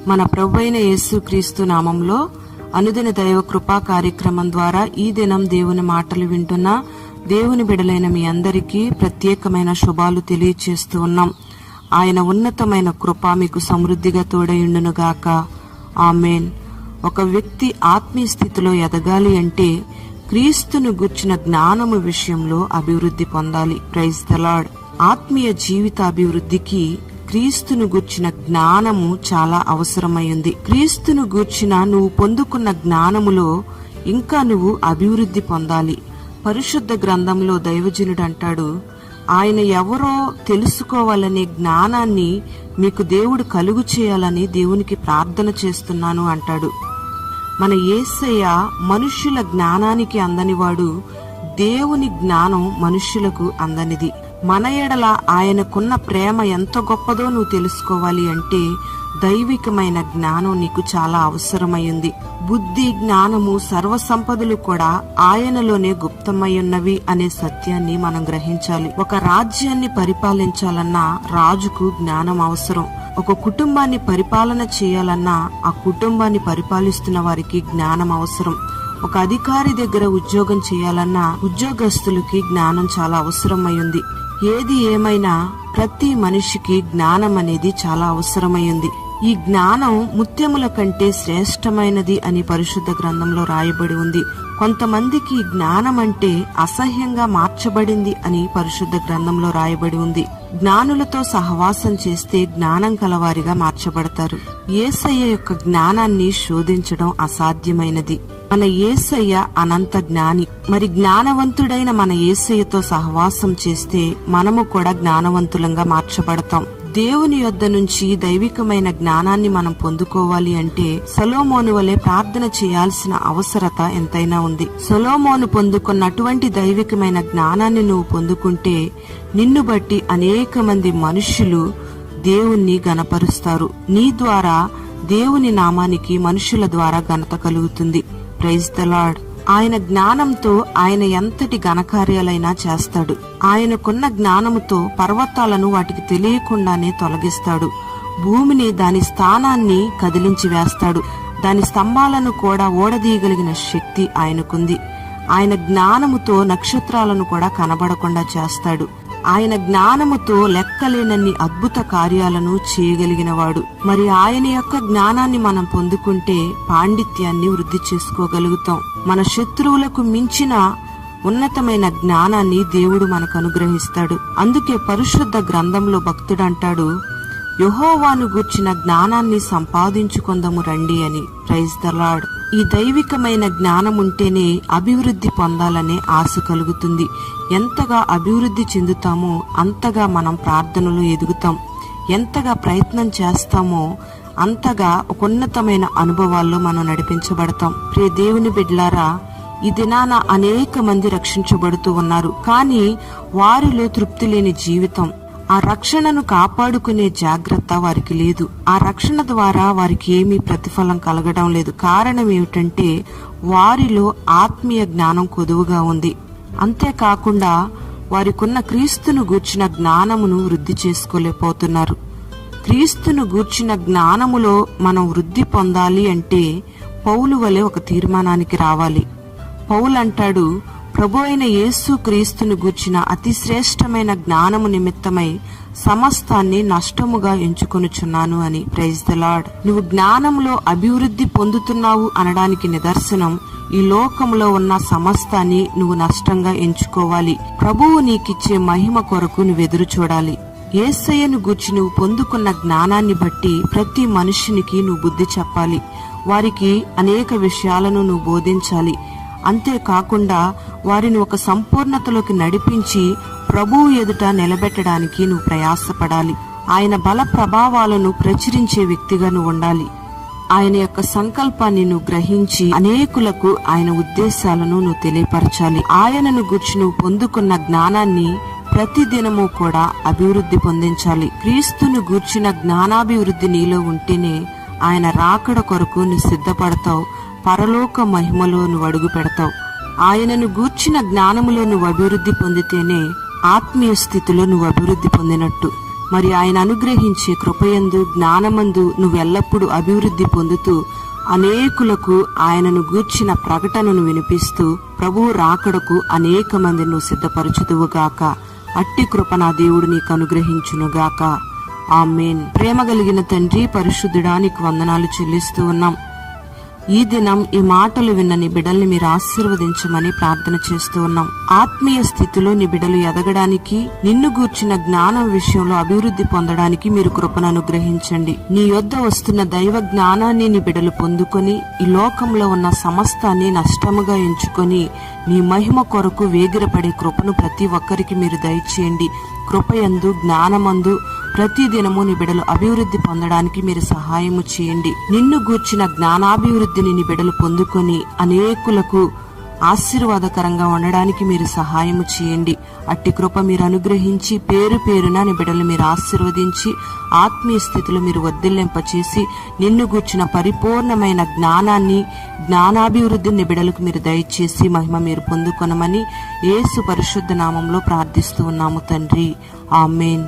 మన ప్రభువైన యేసుక్రీస్తు నామంలో అనుదిన దైవ కృపా కార్యక్రమం ద్వారా ఈ దినం దేవుని మాటలు వింటున్న దేవుని బిడలైన మీ అందరికీ ప్రత్యేకమైన శుభాలు తెలియచేస్తూ ఉన్నాం. ఆయన ఉన్నతమైన కృప మీకు సమృద్ధిగా తోడయుండునుగాక. ఆమేన్. ఒక వ్యక్తి ఆత్మీయ స్థితిలో ఎదగాలి అంటే క్రీస్తును గూర్చిన జ్ఞానము విషయంలో అభివృద్ధి పొందాలి. Praise the lord. ఆత్మీయ జీవిత అభివృద్ధికి క్రీస్తును గూర్చిన జ్ఞానము చాలా అవసరమైంది. క్రీస్తును గూర్చిన నువ్వు పొందుకున్న జ్ఞానములో ఇంకా నువ్వు అభివృద్ధి పొందాలి. పరిశుద్ధ గ్రంథంలో దైవజనుడు అంటాడు, ఆయన ఎవరో తెలుసుకోవాలనే జ్ఞానాన్ని మీకు దేవుడు కలుగు చేయాలని దేవునికి ప్రార్థన చేస్తున్నాను అంటాడు. మన యేసయ్య మనుష్యుల జ్ఞానానికి అందనివాడు, దేవుని జ్ఞానం మనుష్యులకు అందనిది. మన ఎడల ఆయనకున్న ప్రేమ ఎంత గొప్పదో నువ్వు తెలుసుకోవాలి అంటే దైవికమైన జ్ఞానం నీకు చాలా అవసరమైంది. బుద్ధి, జ్ఞానము, సర్వసంపదలు కూడా ఆయనలోనే గుప్తమయ్యున్నవి అనే సత్యాన్ని మనం గ్రహించాలి. ఒక రాజ్యాన్ని పరిపాలించాలన్నా రాజుకు జ్ఞానం అవసరం. ఒక కుటుంబాన్ని పరిపాలన చేయాలన్నా ఆ కుటుంబాన్ని పరిపాలిస్తున్న వారికి జ్ఞానం అవసరం. ఒక అధికారి దగ్గర ఉద్యోగం చేయాలన్నా ఉద్యోగస్తులకి జ్ఞానం చాలా అవసరమైంది. ఏది ఏమైనా ప్రతి మనిషికి జ్ఞానం అనేది చాలా అవసరమైంది. ఈ జ్ఞానం ముత్యముల కంటే శ్రేష్టమైనది అని పరిశుద్ధ గ్రంథంలో రాయబడి ఉంది. కొంతమందికి జ్ఞానం అంటే అసహ్యంగా మార్చబడింది అని పరిశుద్ధ గ్రంథంలో రాయబడి ఉంది. జ్ఞానులతో సహవాసం చేస్తే జ్ఞానం కలవారిగా మార్చబడతారు. యేసయ్య యొక్క జ్ఞానాన్ని శోధించడం అసాధ్యమైనది. మన యేసయ్య అనంత జ్ఞాని. మరి జ్ఞానవంతుడైన మన యేసయ్యతో సహవాసం చేస్తే మనము కూడా జ్ఞానవంతులంగా మార్చబడతాం. దేవుని యొద్ద నుంచి దైవికమైన జ్ఞానాన్ని మనం పొందుకోవాలి అంటే సొలొమోను వలె ప్రార్థన చేయాల్సిన అవసరత ఎంతైనా ఉంది. సొలొమోను పొందుకున్నటువంటి దైవికమైన జ్ఞానాన్ని నువ్వు పొందుకుంటే నిన్ను బట్టి అనేక మంది మనుష్యులు దేవుణ్ణి గణపరుస్తారు. నీ ద్వారా దేవుని నామానికి మనుషుల ద్వారా ఘనత కలుగుతుంది. Praise the lord. ఆయన జ్ఞానంతో ఆయన ఎంతటి ఘనకార్యాలైనా చేస్తాడు. ఆయనకున్న జ్ఞానముతో పర్వతాలను వాటికి తెలియకుండానే తొలగిస్తాడు. భూమిని దాని స్థానాన్ని కదిలించి వేస్తాడు. దాని స్తంభాలను కూడా ఓడదీయగలిగిన శక్తి ఆయనకుంది. ఆయన జ్ఞానముతో నక్షత్రాలను కూడా కనబడకుండా చేస్తాడు. ఆయన జ్ఞానముతో లెక్కలేనన్ని అద్భుత కార్యాలను చేయగలిగినవాడు. మరి ఆయన యొక్క జ్ఞానాన్ని మనం పొందుకుంటే పాండిత్యాన్ని వృద్ధి చేసుకోగలుగుతాం. మన శత్రువులకు మించిన ఉన్నతమైన జ్ఞానాన్ని దేవుడు మనకు అనుగ్రహిస్తాడు. అందుకే పరిశుద్ధ గ్రంథంలో భక్తుడంటాడు, యెహోవాను గూర్చిన జ్ఞానాన్ని సంపాదించుకొందము రండి అని. Praise the lord. ఈ దైవికమైన జ్ఞానం ఉంటేనే అభివృద్ధి పొందాలనే ఆశ కలుగుతుంది. ఎంతగా అభివృద్ధి చెందుతామో అంతగా మనం ప్రార్థనలో ఎదుగుతాం. ఎంతగా ప్రయత్నం చేస్తామో అంతగా ఒక ఉన్నతమైన అనుభవాల్లో మనం నడిపించబడతాం. ప్రియ దేవుని బిడ్డలారా, ఈ దినాన అనేక మంది రక్షించబడుతూ ఉన్నారు. కానీ వారిలో తృప్తి లేని జీవితం, ఆ రక్షణను కాపాడుకునే జాగ్రత్త వారికి లేదు. ఆ రక్షణ ద్వారా వారికి ఏమీ ప్రతిఫలం కలగడం లేదు. కారణం ఏమిటంటే వారిలో ఆత్మీయ జ్ఞానం కొదువుగా ఉంది. అంతేకాకుండా వారికున్న క్రీస్తును గూర్చిన జ్ఞానమును వృద్ధి చేసుకోలేకపోతున్నారు. క్రీస్తును గూర్చిన జ్ఞానములో మనం వృద్ధి పొందాలి అంటే పౌలు వలె ఒక తీర్మానానికి రావాలి. పౌలు అంటాడు, ప్రభు అయిన యేసు క్రీస్తును గూర్చిన అతి శ్రేష్టమైన జ్ఞానము నిమిత్తమై సమస్తాన్ని నష్టముగా ఎంచుకొనుచున్నాను అని. Praise the lord. నువ్వు జ్ఞానంలో అభివృద్ధి పొందుతున్నావు అనడానికి నిదర్శనం ఈ లోకంలో ఉన్న సమస్తాన్ని నువ్వు నష్టంగా ఎంచుకోవాలి. ప్రభువు నీకిచ్చే మహిమ కొరకు నువ్వు ఎదురు చూడాలి. యేసయ్యను గూర్చి నువ్వు పొందుకున్న జ్ఞానాన్ని బట్టి ప్రతి మనుష్యునికి నువ్వు బుద్ధి చెప్పాలి. వారికి అనేక విషయాలను నువ్వు బోధించాలి. అంతేకాకుండా వారిని ఒక సంపూర్ణతలోకి నడిపించి ప్రభువు ఎదుట నిలబెట్టడానికి నువ్వు ప్రయాసపడాలి. ఆయన బల ప్రభావాలను ప్రచురించే వ్యక్తిగా నువ్వు ఉండాలి. ఆయన యొక్క సంకల్పాన్ని నువ్వు గ్రహించి అనేకులకు ఆయన ఉద్దేశాలను నువ్వు తెలియపరచాలి. ఆయనను గూర్చి నువ్వు పొందుకున్న జ్ఞానాన్ని ప్రతిదినము కూడా అభివృద్ధి పొందించాలి. క్రీస్తును గూర్చిన జ్ఞానాభివృద్ధి నీలో ఉంటేనే ఆయన రాకడ కొరకు నువ్వు సిద్ధపడతావు. పరలోక మహిమలో నువ్వు అడుగు పెడతావు. ఆయనను గూర్చిన జ్ఞానములో నువ్వు అభివృద్ధి పొందితేనే ఆత్మీయ స్థితిలో నువ్వు అభివృద్ధి పొందినట్టు. మరి ఆయన అనుగ్రహించే కృపయందు జ్ఞానమందు నువ్వెల్లప్పుడూ అభివృద్ధి పొందుతూ అనేకులకు ఆయనను గూర్చిన ప్రకటనను వినిపిస్తూ ప్రభువు రాకడకు అనేక మంది నువ్వు సిద్ధపరచుదువుగాక. అట్టి కృప నా దేవుడు నీకు అనుగ్రహించునుగాక. ఆమేన్. ప్రేమ కలిగిన తండ్రి, పరిశుద్ధుడా, నీకు వందనాలు చెల్లిస్తూ ఉన్నాం. ఈ దినం ఈ మాటలు విన్న నీ బిడ్డల్ని మీరు ఆశీర్వదించమని ప్రార్థన చేస్తూ ఉన్నాం. ఆత్మీయ స్థితిలో నీ బిడ్డలు ఎదగడానికి, నిన్ను గూర్చిన జ్ఞానం విషయంలో అభివృద్ధి పొందడానికి మీరు కృపను అనుగ్రహించండి. నీ యొద్ద వస్తున్న దైవ జ్ఞానాన్ని నీ బిడ్డలు పొందుకొని ఈ లోకంలో ఉన్న సమస్తాన్ని నష్టముగా ఎంచుకొని నీ మహిమ కొరకు వేగిరపడే కృపను ప్రతి ఒక్కరికి మీరు దయచేయండి. కృపయందు జ్ఞానమందు ప్రతి దినము నీ బిడ్డలు అభివృద్ధి పొందడానికి మీరు సహాయము చేయండి. నిన్ను గూర్చిన జ్ఞానాభివృద్ధిని నీ బిడ్డలు పొందుకొని అనేకులకు ఆశీర్వాదకరంగా ఉండడానికి మీరు సహాయము చేయండి. అట్టి కృప మీరు అనుగ్రహించి పేరు పేరున నీ బిడ్డలు మీరు ఆశీర్వదించి ఆత్మీయ స్థితిలో మీరు వర్ధిల్లింపచేసి నిన్ను గూర్చిన పరిపూర్ణమైన జ్ఞానాన్ని, జ్ఞానాభివృద్ధిని నీ బిడ్డలకు మీరు దయచేసి మహిమ మీరు పొందుకొనమని యేసు పరిశుద్ధ నామంలో ప్రార్థిస్తూ ఉన్నాము తండ్రి. ఆమేన్.